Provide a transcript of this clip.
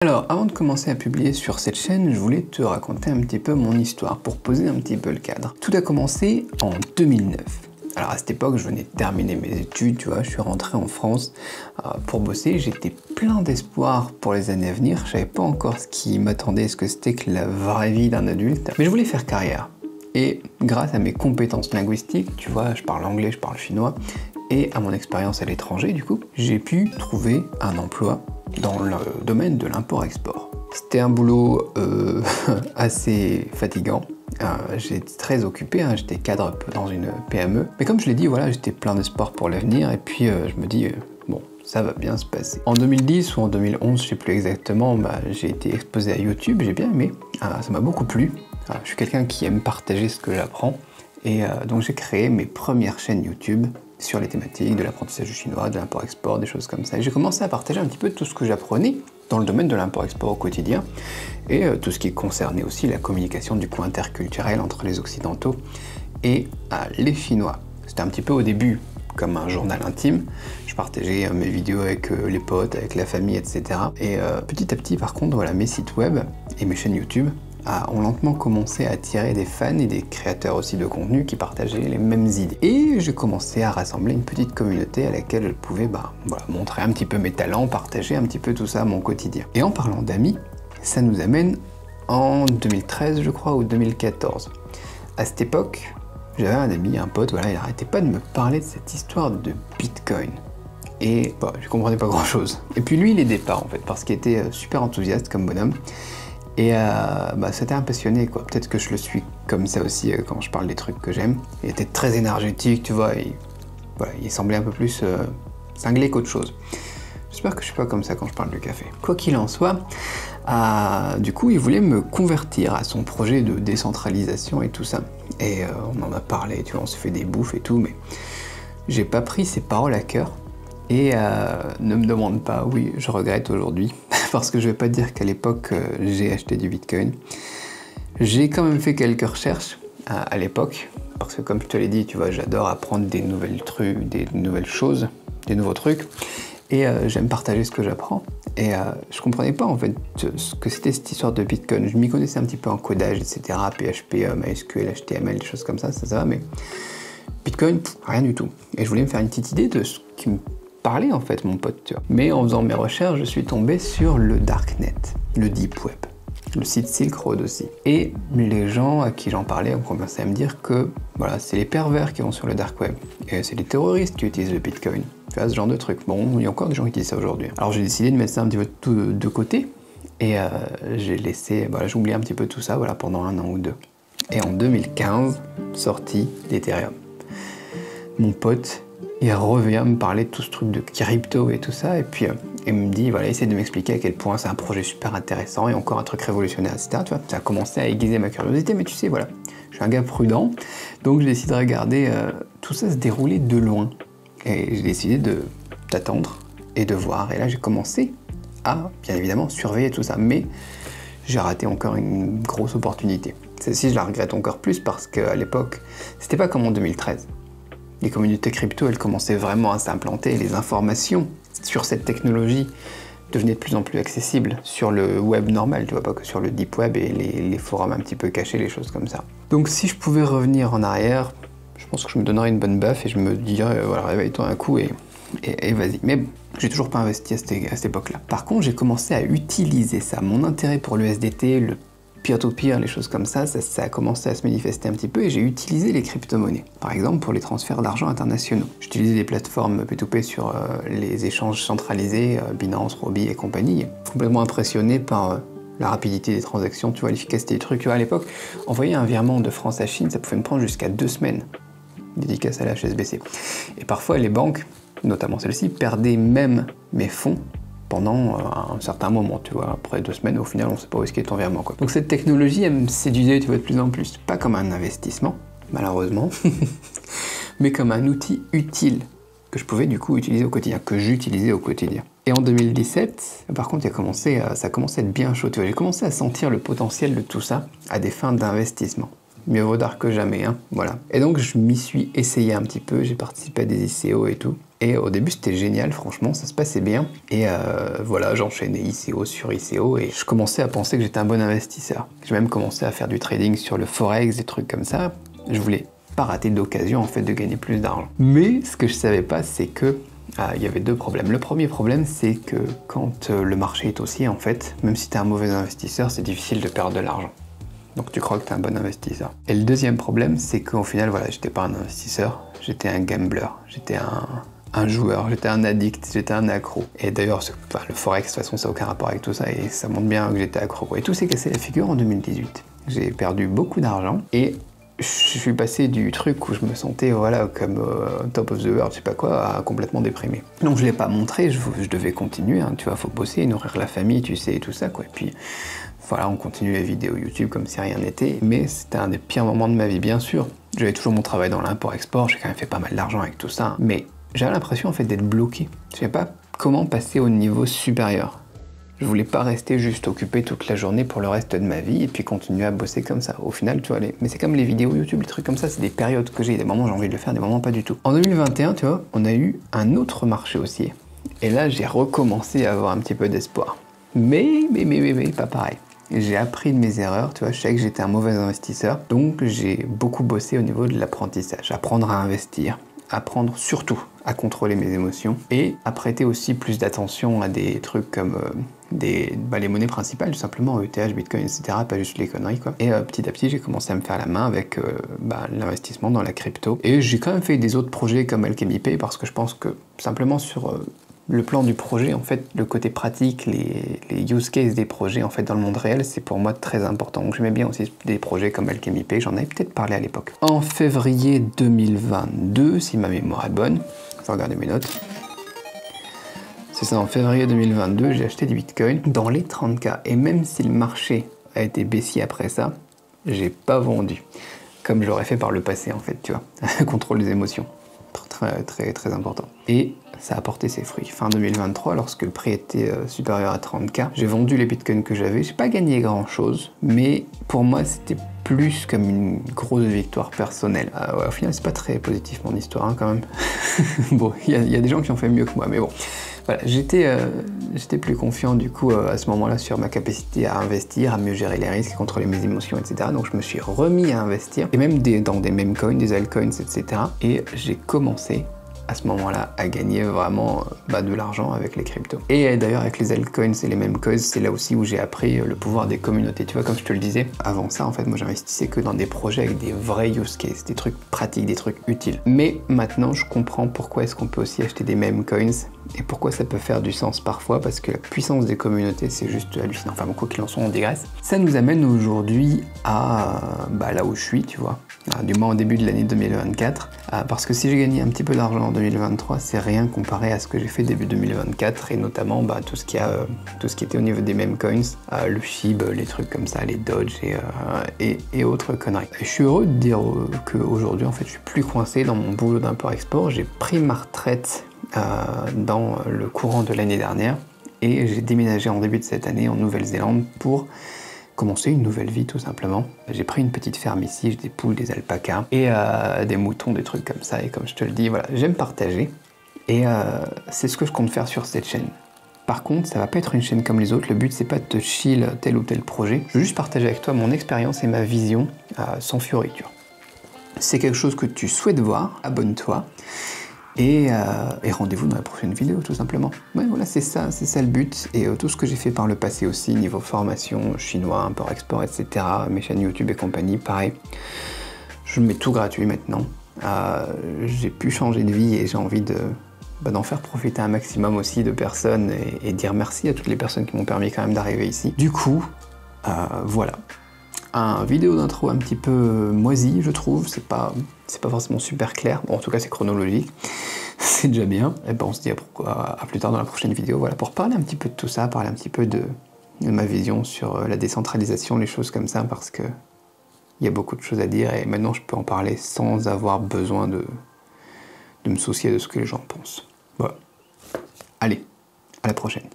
Alors, avant de commencer à publier sur cette chaîne, je voulais te raconter un petit peu mon histoire pour poser un petit peu le cadre. Tout a commencé en 2009. Alors à cette époque, je venais de terminer mes études, tu vois, je suis rentré en France pour bosser. J'étais plein d'espoir pour les années à venir. Je savais pas encore ce qui m'attendait, ce que c'était que la vraie vie d'un adulte. Mais je voulais faire carrière. Et grâce à mes compétences linguistiques, tu vois, je parle anglais, je parle chinois, et à mon expérience à l'étranger, du coup, j'ai pu trouver un emploi dans le domaine de l'import-export. C'était un boulot assez fatigant. J'étais très occupé, j'étais cadre dans une PME. Mais comme je l'ai dit, voilà, j'étais plein d'espoir pour l'avenir, et puis je me dis, bon, ça va bien se passer. En 2010 ou en 2011, je sais plus exactement, j'ai été exposé à YouTube, j'ai bien aimé, ça m'a beaucoup plu. Je suis quelqu'un qui aime partager ce que j'apprends, et donc j'ai créé mes premières chaînes YouTube sur les thématiques de l'apprentissage du chinois, de l'import-export, des choses comme ça. Et j'ai commencé à partager un petit peu tout ce que j'apprenais dans le domaine de l'import-export au quotidien, et tout ce qui concernait aussi la communication du coup interculturel entre les occidentaux et les chinois. C'était un petit peu au début comme un journal intime. Je partageais mes vidéos avec les potes, avec la famille, etc. Et petit à petit, par contre, voilà, mes sites web et mes chaînes YouTube ont lentement commencé à attirer des fans et des créateurs aussi de contenu qui partageaient les mêmes idées. Et j'ai commencé à rassembler une petite communauté à laquelle je pouvais voilà, montrer un petit peu mes talents, partager un petit peu tout ça à mon quotidien. Et en parlant d'amis, ça nous amène en 2013, je crois, ou 2014. À cette époque, j'avais un ami, un pote, voilà, il arrêtait pas de me parler de cette histoire de Bitcoin. Et je comprenais pas grand chose. Et puis lui, il aidait pas en fait, parce qu'il était super enthousiaste comme bonhomme. Et c'était un passionné, quoi. Peut-être que je le suis comme ça aussi quand je parle des trucs que j'aime. Il était très énergétique, tu vois, et voilà, il semblait un peu plus cinglé qu'autre chose. J'espère que je suis pas comme ça quand je parle du café. Quoi qu'il en soit, du coup, il voulait me convertir à son projet de décentralisation et tout ça. Et on en a parlé, tu vois, on se fait des bouffes et tout, mais j'ai pas pris ses paroles à cœur. Et ne me demande pas, oui, je regrette aujourd'hui, parce que je vais pas dire qu'à l'époque, j'ai acheté du Bitcoin. J'ai quand même fait quelques recherches à l'époque, parce que comme je te l'ai dit, tu vois, j'adore apprendre des nouvelles choses, des nouveaux trucs, et j'aime partager ce que j'apprends. Et je comprenais pas en fait ce que c'était cette histoire de Bitcoin. Je m'y connaissais un petit peu en codage, etc., PHP, MySQL, HTML, des choses comme ça va, mais Bitcoin, rien du tout. Et je voulais me faire une petite idée de ce qui me parlait en fait, mon pote, tu vois. Mais en faisant mes recherches, je suis tombé sur le Darknet, le Deep Web, le site Silk Road aussi. Et les gens à qui j'en parlais ont commencé à me dire que voilà, c'est les pervers qui vont sur le Dark Web. Et c'est les terroristes qui utilisent le Bitcoin. Tu vois, ce genre de truc. Bon, il y a encore des gens qui utilisent ça aujourd'hui. Alors j'ai décidé de mettre ça un petit peu de côté. Et j'ai laissé, j'ai oublié un petit peu tout ça, voilà, pendant 1 an ou 2. Et en 2015, sortie d'Ethereum. Mon pote, il revient me parler de tout ce truc de crypto et tout ça, et puis il me dit, voilà, essaie de m'expliquer à quel point c'est un projet super intéressant et encore un truc révolutionnaire, etc. Tu vois, ça a commencé à aiguiser ma curiosité, mais tu sais, voilà, je suis un gars prudent, donc j'ai décidé de regarder tout ça se dérouler de loin. Et j'ai décidé d'attendre et de voir, et là j'ai commencé à, bien évidemment, surveiller tout ça, mais j'ai raté encore une grosse opportunité. Celle-ci, je la regrette encore plus parce qu'à l'époque, c'était pas comme en 2013. Les communautés crypto, elles commençaient vraiment à s'implanter et les informations sur cette technologie devenaient de plus en plus accessibles sur le web normal, tu vois, pas que sur le deep web et les forums un petit peu cachés, les choses comme ça. Donc si je pouvais revenir en arrière, je pense que je me donnerais une bonne baffe et je me dirais, voilà, réveille-toi un coup et vas-y. Mais j'ai toujours pas investi à cette époque-là. Par contre, j'ai commencé à utiliser ça. Mon intérêt pour le SDT, le peer-to-peer, les choses comme ça a commencé à se manifester un petit peu et j'ai utilisé les crypto-monnaies. Par exemple, pour les transferts d'argent internationaux. J'utilisais des plateformes P2P sur les échanges centralisés, Binance, Robi et compagnie. Complètement impressionné par la rapidité des transactions, tu vois, l'efficacité du truc. Tu vois, à l'époque, envoyer un virement de France à Chine, ça pouvait me prendre jusqu'à 2 semaines. Dédicace à la HSBC. Et parfois, les banques, notamment celle-ci, perdaient même mes fonds pendant un certain moment, tu vois. Après 2 semaines, au final, on ne sait pas où est-ce qu'est ton virement, quoi. Donc cette technologie, elle me séduisait, tu vois, de plus en plus. Pas comme un investissement, malheureusement, mais comme un outil utile que je pouvais du coup utiliser au quotidien, que j'utilisais au quotidien. Et en 2017, par contre, ça a commencé à être bien chaud, tu vois. J'ai commencé à sentir le potentiel de tout ça à des fins d'investissement. Mieux vaut tard que jamais, hein, voilà. Et donc, je m'y suis essayé un petit peu, j'ai participé à des ICO et tout. Et au début c'était génial, franchement ça se passait bien. Et voilà, j'enchaînais ICO sur ICO et je commençais à penser que j'étais un bon investisseur. J'ai même commencé à faire du trading sur le Forex, des trucs comme ça. Je voulais pas rater d'occasion en fait de gagner plus d'argent. Mais ce que je savais pas, c'est que il y avait deux problèmes. Le premier problème, c'est que quand le marché est haussier, en fait, même si tu es un mauvais investisseur, c'est difficile de perdre de l'argent. Donc tu crois que tu es un bon investisseur. Et le deuxième problème, c'est qu'au final, voilà, j'étais pas un investisseur, j'étais un gambler, j'étais un joueur, j'étais un addict, j'étais un accro. Et d'ailleurs, le Forex, de toute façon, ça n'a aucun rapport avec tout ça, et ça montre bien que j'étais accro. Et tout s'est cassé la figure en 2018. J'ai perdu beaucoup d'argent, et je suis passé du truc où je me sentais voilà, comme top of the world, je sais pas quoi, à complètement déprimé. Donc je l'ai pas montré, je devais continuer, hein, tu vois, faut bosser, nourrir la famille, tu sais, et tout ça, quoi. Et puis voilà, on continue les vidéos YouTube comme si rien n'était, mais c'était un des pires moments de ma vie, bien sûr. J'avais toujours mon travail dans l'import-export, j'ai quand même fait pas mal d'argent avec tout ça, mais j'avais l'impression en fait d'être bloqué. Je savais pas comment passer au niveau supérieur. Je voulais pas rester juste occupé toute la journée pour le reste de ma vie et puis continuer à bosser comme ça. Au final, tu vois, mais c'est comme les vidéos YouTube, les trucs comme ça, c'est des périodes que j'ai, des moments où j'ai envie de le faire, des moments pas du tout. En 2021, tu vois, on a eu un autre marché haussier. Et là, j'ai recommencé à avoir un petit peu d'espoir. Mais, pas pareil. J'ai appris de mes erreurs, tu vois, je savais que j'étais un mauvais investisseur, donc j'ai beaucoup bossé au niveau de l'apprentissage, apprendre à investir, apprendre surtout à contrôler mes émotions et à prêter aussi plus d'attention à des trucs comme les monnaies principales, tout simplement, ETH, Bitcoin, etc., pas juste les conneries, quoi. Et petit à petit, j'ai commencé à me faire la main avec l'investissement dans la crypto. Et j'ai quand même fait des autres projets comme Alchemy Pay parce que je pense que simplement sur le plan du projet, en fait, le côté pratique, les use cases des projets, en fait, dans le monde réel, c'est pour moi très important. Donc j'aimais bien aussi des projets comme Alchemy Pay, j'en avais peut-être parlé à l'époque. En février 2022, si ma mémoire est bonne, je vais regarder mes notes. C'est ça, en février 2022, j'ai acheté du Bitcoin dans les 30K. Et même si le marché a été baissier après ça, j'ai pas vendu. Comme j'aurais fait par le passé, en fait, tu vois. Contrôle des émotions. Très important. Et ça a porté ses fruits. Fin 2023, lorsque le prix était supérieur à 30K, j'ai vendu les bitcoins que j'avais. J'ai pas gagné grand chose, mais pour moi, c'était plus comme une grosse victoire personnelle. Ouais, au final, c'est pas très positif mon histoire, hein, quand même. Bon, il y a des gens qui ont fait mieux que moi, mais bon. Voilà, j'étais plus confiant du coup à ce moment-là sur ma capacité à investir, à mieux gérer les risques, contrôler mes émotions, etc. Donc je me suis remis à investir, et même dans des meme coins, des altcoins, etc. Et j'ai commencé à ce moment-là à gagner vraiment de l'argent avec les cryptos. Et d'ailleurs avec les altcoins et les meme coins, c'est là aussi où j'ai appris le pouvoir des communautés. Tu vois, comme je te le disais, avant ça en fait, moi j'investissais que dans des projets avec des vrais use cases, des trucs pratiques, des trucs utiles. Mais maintenant je comprends pourquoi est-ce qu'on peut aussi acheter des meme coins et pourquoi ça peut faire du sens parfois, parce que la puissance des communautés c'est juste hallucinant. Enfin bon, quoi qu'il en soit, on digresse. Ça nous amène aujourd'hui à là où je suis, tu vois, du moins au début de l'année 2024, parce que si j'ai gagné un petit peu d'argent en 2023, c'est rien comparé à ce que j'ai fait début 2024, et notamment tout ce qui était au niveau des meme coins, le SHIB, les trucs comme ça, les Dodge et autres conneries. Et je suis heureux de dire qu'aujourd'hui en fait je suis plus coincé dans mon boulot d'import-export. J'ai pris ma retraite dans le courant de l'année dernière et j'ai déménagé en début de cette année en Nouvelle-Zélande pour commencer une nouvelle vie tout simplement. J'ai pris une petite ferme ici, j'ai des poules, des alpacas et des moutons, des trucs comme ça, et comme je te le dis, voilà, j'aime partager et c'est ce que je compte faire sur cette chaîne. Par contre, ça va pas être une chaîne comme les autres, le but c'est pas de te chill tel ou tel projet, je veux juste partager avec toi mon expérience et ma vision sans fioriture. Si c'est quelque chose que tu souhaites voir, abonne-toi. Et rendez-vous dans la prochaine vidéo, tout simplement. Ouais, voilà, c'est ça le but. Et tout ce que j'ai fait par le passé aussi, niveau formation, chinois, import-export, etc., mes chaînes YouTube et compagnie, pareil. Je mets tout gratuit maintenant. J'ai pu changer de vie et j'ai envie d'en faire profiter un maximum aussi de personnes et dire merci à toutes les personnes qui m'ont permis quand même d'arriver ici. Du coup, voilà. Un vidéo d'intro un petit peu moisi, je trouve, c'est pas forcément super clair, bon en tout cas c'est chronologique, c'est déjà bien, et ben on se dit à plus tard dans la prochaine vidéo, voilà, pour parler un petit peu de tout ça, parler un petit peu de ma vision sur la décentralisation, les choses comme ça, parce que il y a beaucoup de choses à dire, et maintenant je peux en parler sans avoir besoin de me soucier de ce que les gens pensent. Voilà. Allez, à la prochaine.